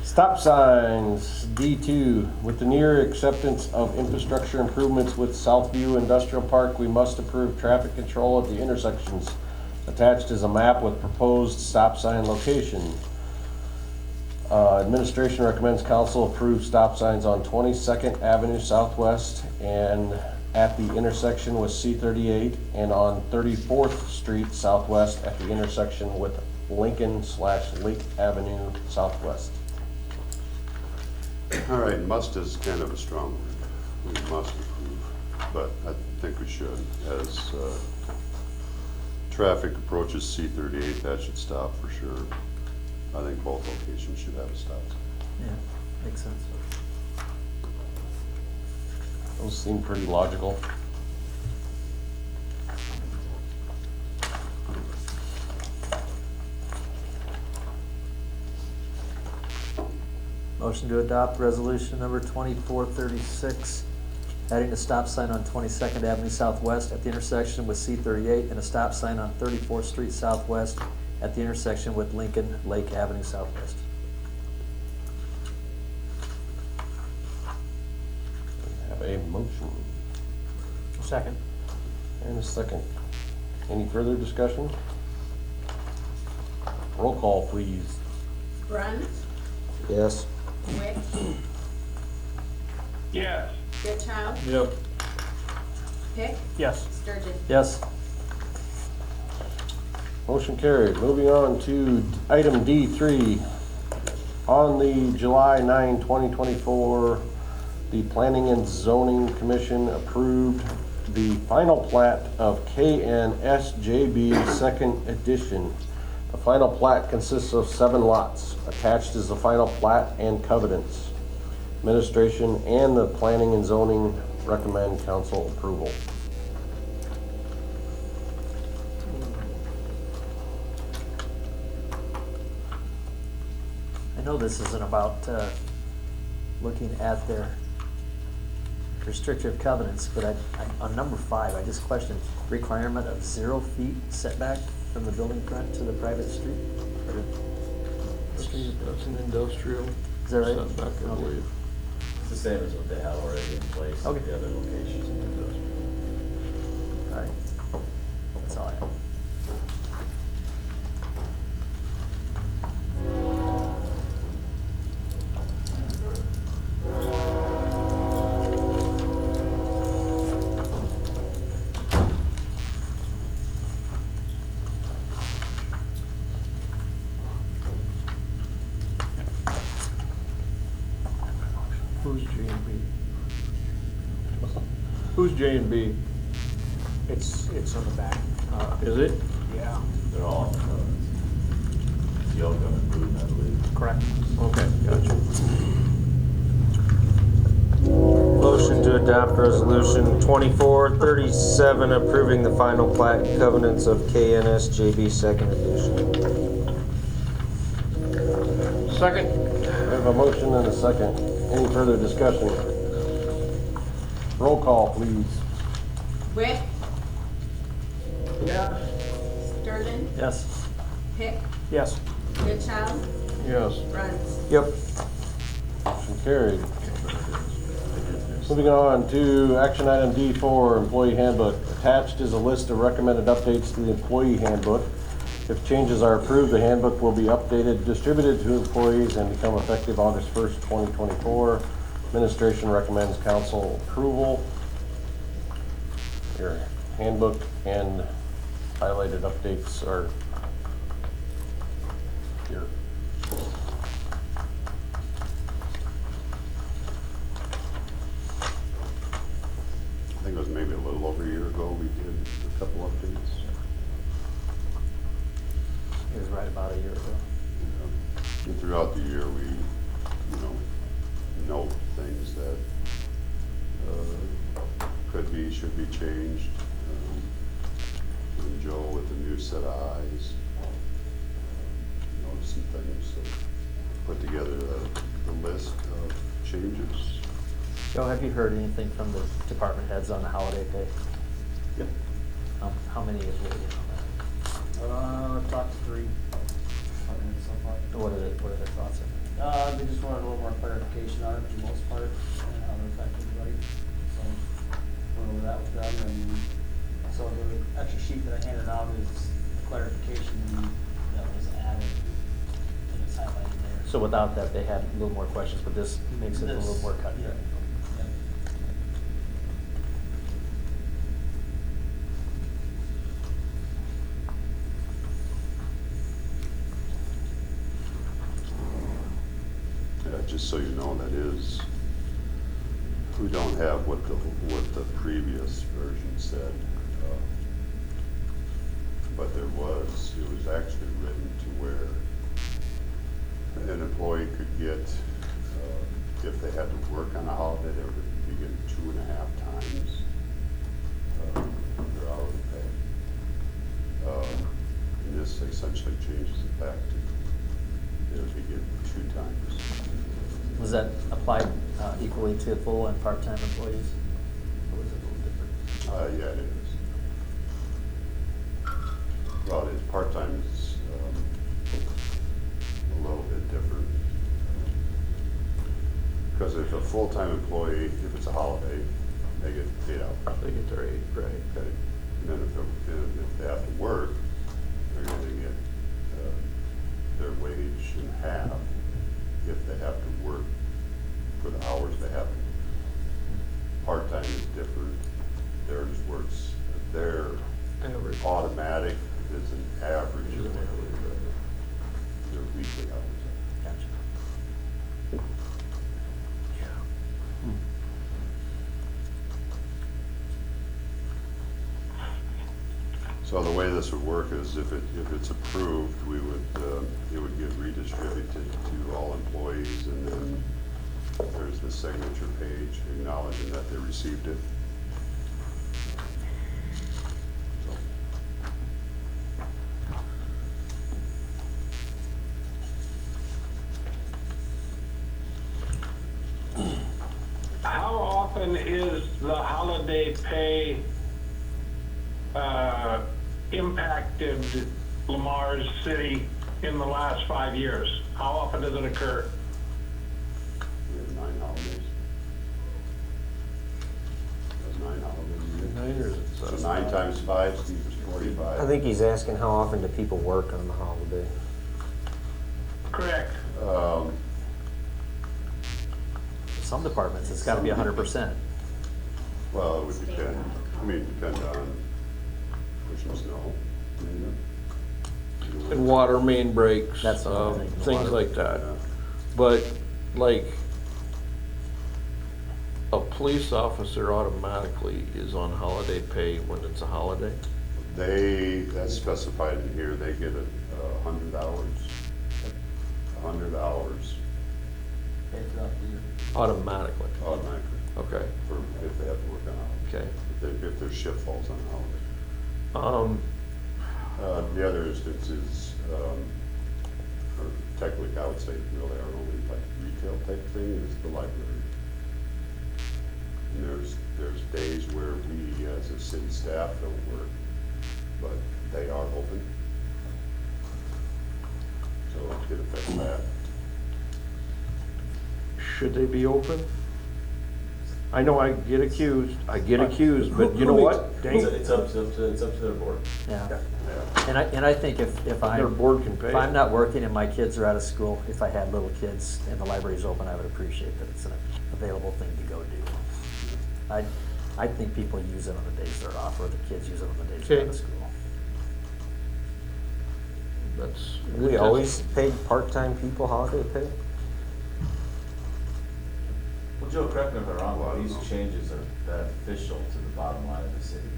Stop signs, D2. With the near acceptance of infrastructure improvements with Southview Industrial Park, we must approve traffic control at the intersections. Attached is a map with proposed stop sign location. Administration recommends council approve stop signs on 22nd Avenue Southwest and at the intersection with C38 and on 34th Street Southwest at the intersection with Lincoln/Lake Avenue Southwest. All right, must is kind of a strong word. We must approve, but I think we should. As traffic approaches C38, that should stop for sure. I think both locations should have a stop sign. Yeah, makes sense. Those seem pretty logical. Motion to adopt resolution number 2436, adding a stop sign on 22nd Avenue Southwest at the intersection with C38 and a stop sign on 34th Street Southwest at the intersection with Lincoln Lake Avenue Southwest. Have a motion Second. and a second. Any further discussion? Roll call, please. Brunt, Yes. Wick, Yes. Goodchild, Yep. Pick, Yes. Sturgeon. Yes. Motion carried. Moving on to item D3. On the July 9, 2024, the Planning and Zoning Commission approved the final plat of KNSJB Second Edition. The final plat consists of 7 lots. Attached is the final plat and covenants. Administration and the Planning and Zoning recommend council approval. I know this isn't about looking at their restrictive covenants, but on number 5, I just questioned requirement of 0 feet setback from the building front to the private street. Or the street. That's an industrial Is that right? setback, I Okay. believe. It's the same as what they have already in place at Okay. the other locations in industrial. All right. That's all I have. Who's J and B? Who's J and B? It's on the back. Is it? Yeah, They're all on the covenants. The old government approved, I believe. correct. Okay, gotcha. Motion to adopt resolution 2437 approving the final plat and covenants of KNSJB Second Edition. Second? I have a motion and a second. Any further discussion? Roll call, please. Wick, Yeah. Sturgeon, Yes. Pick, Yes. Goodchild, Yes. Brunt. Yep. Motion carried. Moving on to action item D4, Employee Handbook. Attached is a list of recommended updates to the Employee Handbook. If changes are approved, the handbook will be updated, distributed to employees, and become effective August 1st, 2024. Administration recommends council approval. Your handbook and highlighted updates are here. I think it was maybe a little over a year ago we did a couple updates. It was right about a year ago. And throughout the year, we, note things that could be, should be changed. And Joe with the new set of eyes, noticed some things, so put together the list of changes. Joe, have you heard anything from the department heads on the holiday pay? Yep. How many is waiting on that? Talked to 3. What are their thoughts? So without that, they had a little more questions, but this makes it a little more cut. Yeah. Yeah, just so you know, that is, we don't have what the previous version said. But it was actually written to where an employee could get, if they had to work on a holiday, they would be getting 2.5 times their hourly pay. And this essentially changes it back to, they would be getting 2 times. Was that applied equally to full and part-time employees? Or was it a little different? Yeah, it is. Well, it's part-time is a little bit different. Because if a full-time employee, if it's a holiday, they get paid out. They get their aid, right? Okay. And then if they have to work, they're going to get their wage in half if they have to work for the hours they have. Part-time is different. Theirs works, their Average. automatic is an average of Is an what average, their weekly hours Gotcha. are. So the way this would work is if it's approved, we would, it would get redistributed to all employees, and then there's the signature page acknowledging that they received it. So, How often is the holiday pay impacted Lamar's city in the last 5 years? How often does it occur? we have 9 holidays. That's 9 holidays. So 9 times 5, Steve, is 45. I think he's asking how often do people work on the holiday? Correct. Some departments, it's gotta be 100%. Well, it would depend, depend on pushing snow. And water main breaks, That's what I'm thinking, the things water. like that. Yeah. But like, a police officer automatically is on holiday pay when it's a holiday? That's specified in here, they get 100 hours. 100 hours Automatically, automatically okay, for if they have to work on a holiday. okay. If their shift falls on a holiday. The other instance is, or technically I would say really our only like retail type thing is the library. And there's days where we as a city staff don't work, but they are open. So it could affect that. Should they be open? I know I get accused, but you know what? It's up to their board. Yeah. Yeah. And I think if Their I'm, board can pay. if I'm not working and my kids are out of school, if I had little kids and the library's open, I would appreciate that it's an available thing to go do. I think people use it on the days they're off, or the kids use it on the days they're out of Okay. school. That's. We always paid part-time people holiday pay? Well, Joe, correct me if I'm wrong, but these changes are beneficial to the bottom line of the city.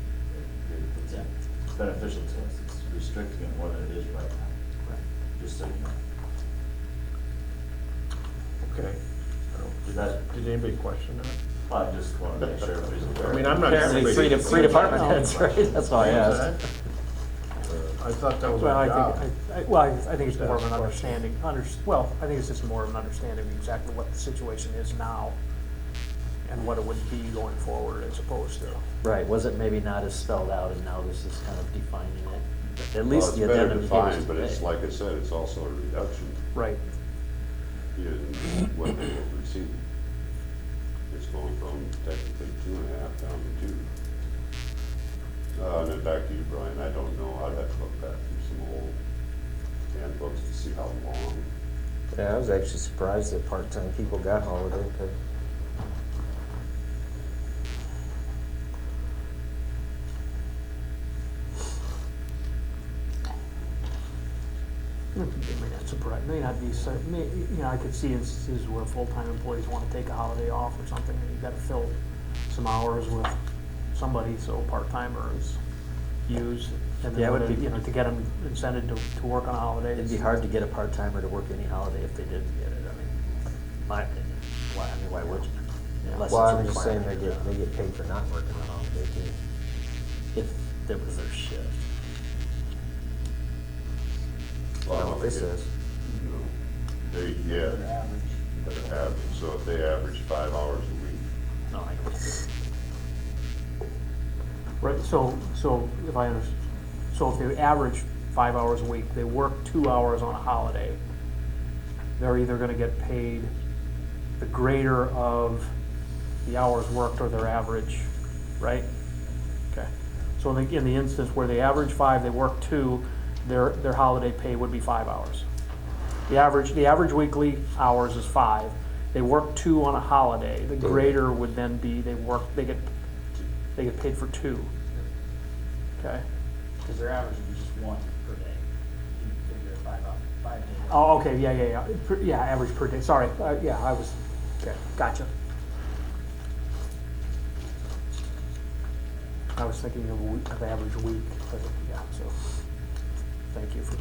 It's beneficial to us, it's restricting it more than it is right now, just so you know. Okay. Did that, Did anybody question that? I just wanted to make sure everybody's aware. I mean, I'm not. Apparently, three department heads, right? That's why I asked. I thought that was Well, our job. I think it's more of an understanding, I think it's just more of an understanding of exactly what the situation is now and what it would be going forward as opposed to. Right, was it maybe not as spelled out, and now this is kind of defining it? At least the Well, it's better addendum gave us defined, but it's today. like I said, it's also a reduction Right. in what they will receive. It's going from technically 2.5 down to 2. And then back to you, Brian, I don't know, I'd have to look back through some old handbooks to see how long Yeah, I was actually surprised that part-time people got holiday pay. It may not surprise, may not be, I could see instances where full-time employees want to take a holiday off or something, and you've got to fill some hours with somebody, so part-timer is used. And Yeah, it then, would be- to get them incented to work on a holiday. It'd be hard to get a part-timer to work any holiday if they didn't get it, I mean, my opinion. Why would you? Unless Well, it's a I'm just saying requirement. they get paid for not working on holiday too. If that was their shift. Well, what this says. They get their average, so if they average 5 hours a week, No, I don't. Right, so if I understand, so if they average 5 hours a week, they work 2 hours on a holiday, they're either gonna get paid the greater of the hours worked or their average, right? Okay, so in the instance where they average 5, they work 2, their holiday pay would be 5 hours. The average weekly hours is 5, they work 2 on a holiday, the greater would then be they get paid for 2. Okay? Because their average would be just 1 per day. You figure 5 days. Oh, okay, yeah, average per day, sorry, okay, gotcha. I was thinking of of average week, but, yeah, so, thank you for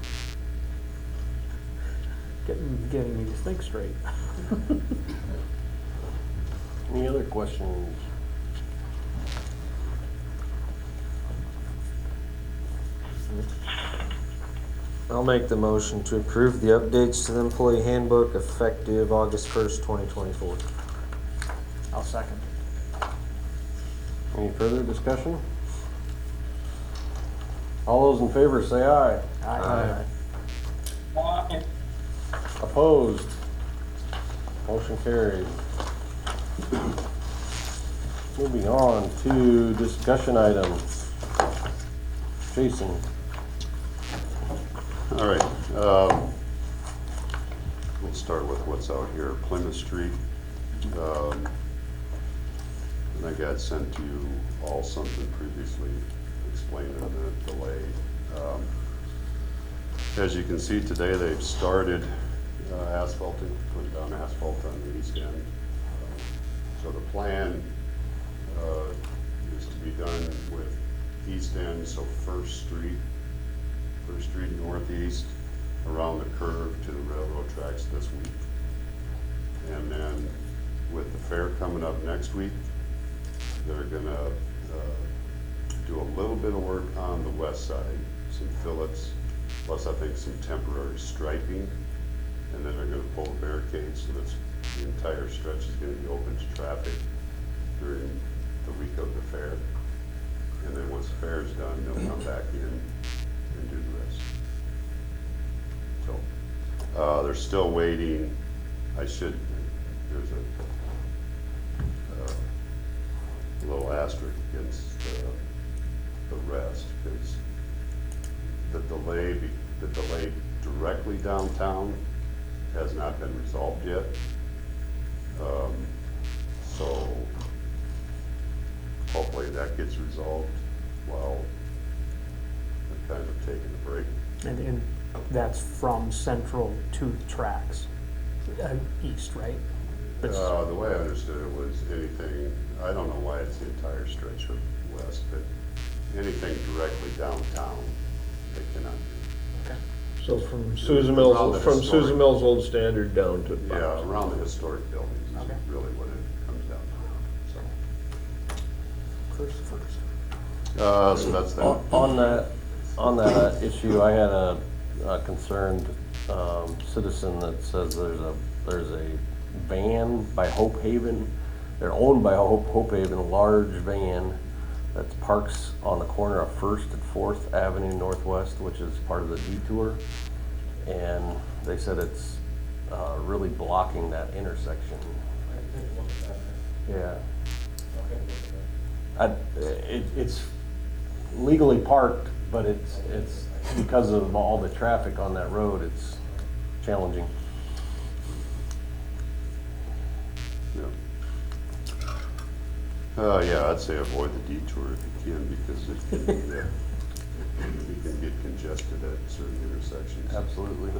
getting me to think straight. Any other questions? I'll make the motion to approve the updates to the employee handbook effective August 1st, 2024. I'll second. Any further discussion? All those in favor say aye. Aye. Opposed? Motion carried. Moving on to discussion items. Jason. all right. We'll start with what's out here, Plymouth Street. I think I'd sent to you all something previously explaining the delay. As you can see today, they've started asphalting, putting down asphalt on the east end. So the plan is to be done with east end, so First Street Northeast, around the curve to the railroad tracks this week. And then with the fair coming up next week, they're gonna do a little bit of work on the west side, some fillets, plus I think some temporary striping. And then they're gonna pull the barricades so that the entire stretch is gonna be open to traffic during the week of the fair. And then once the fair is done, they'll come back in and do the rest. So, they're still waiting. There's a little asterisk against the rest, because the delay directly downtown has not been resolved yet. So hopefully that gets resolved while they're kind of taking a break. And that's from Central to the tracks, east, right? That's- The way I understood it was anything, I don't know why it's the entire stretch of west, but anything directly downtown, they cannot do. Okay. So from Around Susan the historic- Susan Mills Old Standard down to. Yeah, around the historic buildings is Okay. really what it comes down to, First. so that's that. On that issue, I had a concerned citizen that says there's a van by Hope Haven. They're owned by Hope Haven, a large van that parks on the corner of 1st and 4th Avenue Northwest, which is part of the detour. And they said it's really blocking that intersection. Yeah. It's legally parked, but it's because of all the traffic on that road, it's challenging. Yeah, I'd say avoid the detour if you can, because it can get congested at certain intersections. Absolutely.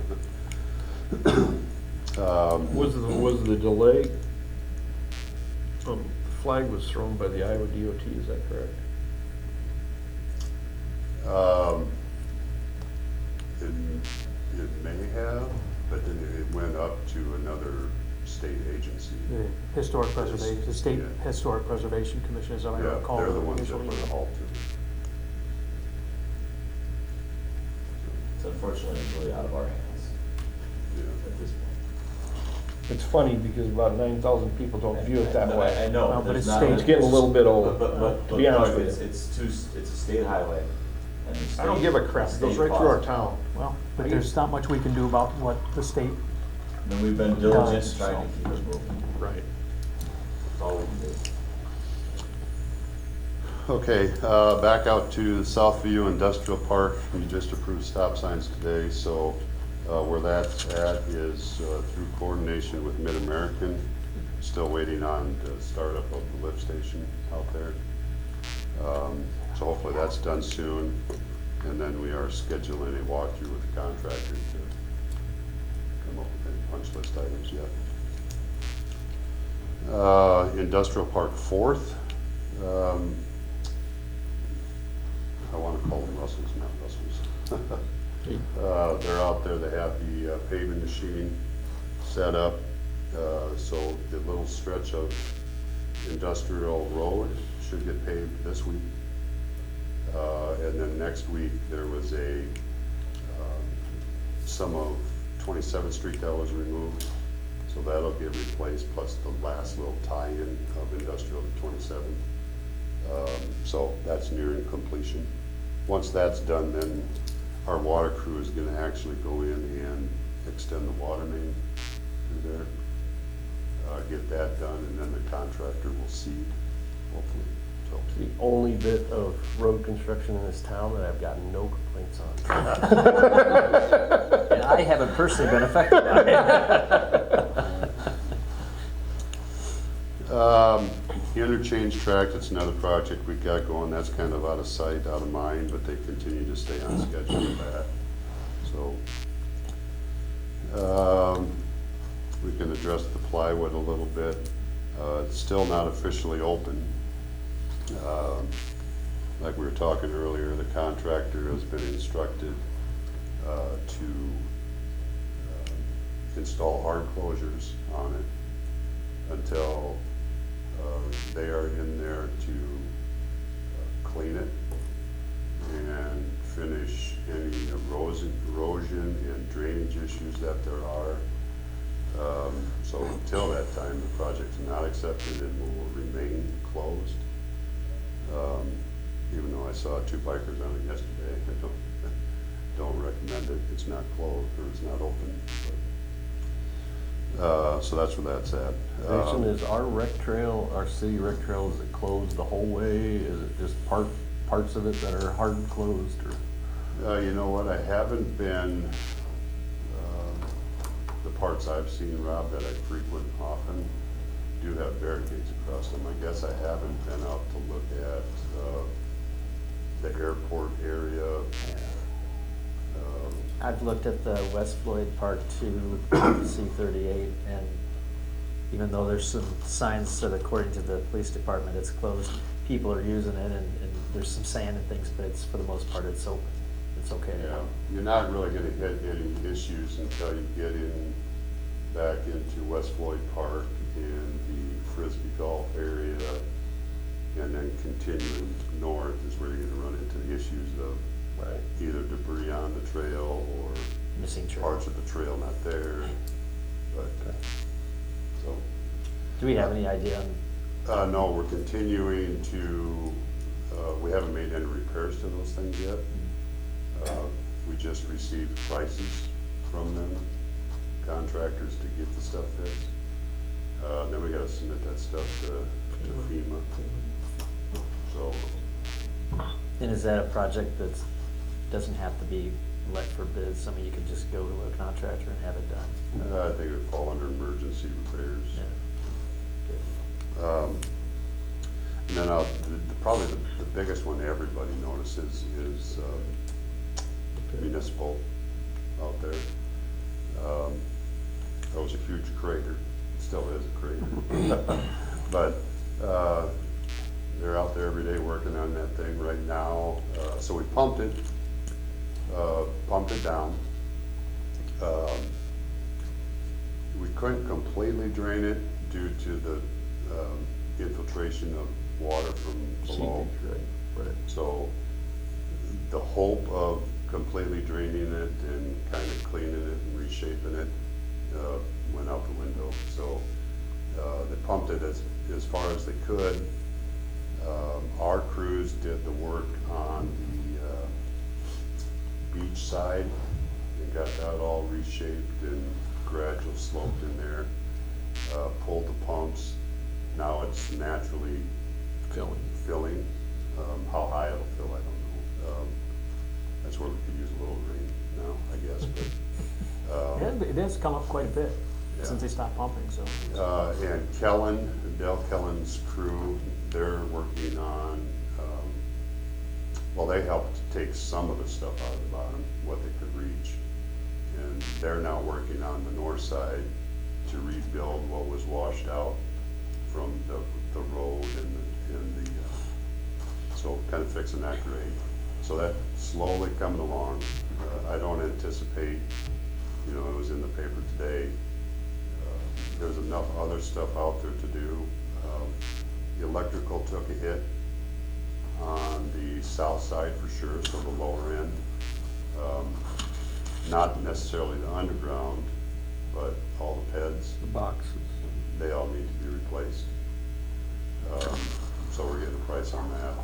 Was the delay, flag was thrown by the Iowa DOT, is that correct? It may have, but then it went up to another state agency. The Historic Preservation, the State Yeah. Historic Preservation Commission, as I Yeah, recall. they're the ones that initially. put a halt to it. So unfortunately, it's really out of our hands Yeah. at this point. It's funny because about 9,000 people don't view it that No, way. I know. No, but there's it's not- state- It's getting a little bit old, But to be honest Clark, with you. it's a state highway. And the I don't state- give a crap, the it goes state right through our pauses. town. Well, but there's not much we can do about what the state, And we've been diligent Does, in trying to so. keep it moving. Right. That's all we can do. Okay, back out to the Southview Industrial Park. You just approved stop signs today, so where that's at is through coordination with Mid-American. Still waiting on the startup of the lift station out there. So hopefully that's done soon. And then we are scheduling a walkthrough with the contractor to come up with any punch list items yet. Industrial Park 4th. I want to call them Russells, not Russells. They're out there, they have the paving machine set up. So the little stretch of industrial road should get paved this week. And then next week, there was some of 27th Street that was removed. So that'll get replaced, plus the last little tie-in of industrial to 27th. So that's nearing completion. Once that's done, then our water crew is gonna actually go in and extend the water main through there. Get that done, and then the contractor will seed, hopefully. So, The only bit of road construction in this town that I've gotten no complaints on. And I haven't personally been affected by it. Interchange tract, it's another project we got going, that's kind of out of sight, out of mind, but they continue to stay on schedule with that. So, we can address the plywood a little bit. It's still not officially open. Like we were talking earlier, the contractor has been instructed to install hard closures on it until they are in there to clean it and finish any erosion and drainage issues that there are. So until that time, the project's not accepted and will remain closed. Even though I saw 2 bikers on it yesterday, I don't recommend it. It's not closed, or it's not open. But, so that's where that's at. Jason, is our rec trail, our city rec trail, is it closed the whole way? Is it just parts of it that are hard closed, or? You know what, I haven't been, the parts I've seen, Rob, that I frequent often, do have barricades across them. I guess I haven't been out to look at the airport area. I've looked at the West Floyd Park 2, C-38, and even though there's some signs that according to the police department it's closed, people are using it, and there's some sand and things, but it's, for the most part, it's open. It's okay. Yeah, you're not really gonna hit any issues until you get in, back into West Floyd Park and the Frisbee Golf area, and then continuing north is where you're gonna run into the issues of either debris on the trail or Missing trail. parts of the trail not there. But, so, Do we have any idea on? no, we're continuing to, we haven't made any repairs to those things yet. We just received prices from them, contractors, to get the stuff fixed. Then we gotta submit that stuff to FEMA. So, And is that a project that doesn't have to be let for bids? I mean, you could just go to a contractor and have it done. I think it would fall under emergency repairs. Yeah. And then probably the biggest one everybody notices is municipal out there. That was a huge crater, still is a crater. But they're out there every day working on that thing right now. So we pumped it down. We couldn't completely drain it due to the infiltration of water from below. Right. So the hope of completely draining it and kind of cleaning it and reshaping it went out the window. So they pumped it as far as they could. Our crews did the work on the beach side and got that all reshaped and gradual sloped in there. Pulled the pumps. Now it's naturally filling. How high it'll fill, I don't know. That's where we could use a little rain now, I guess, but. It has come up quite a bit Yeah. since they stopped pumping, so. And Dale Kellen's crew, they're working on, well, they helped take some of the stuff out of the bottom, what they could reach. And they're now working on the north side to rebuild what was washed out from the road and the so kind of fixing that grade. So that's slowly coming along. I don't anticipate, it was in the paper today, there's enough other stuff out there to do. The electrical took a hit on the south side for sure, so the lower end. Not necessarily the underground, but all the PEDs, The boxes. they all need to be replaced. So we're getting a price on that.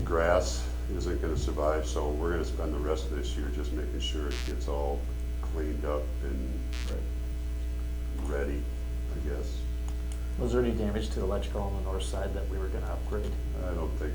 Grass isn't gonna survive, so we're gonna spend the rest of this year just making sure it gets all cleaned up and ready, I guess. Was there any damage to the electrical on the north side that we were gonna upgrade? I don't think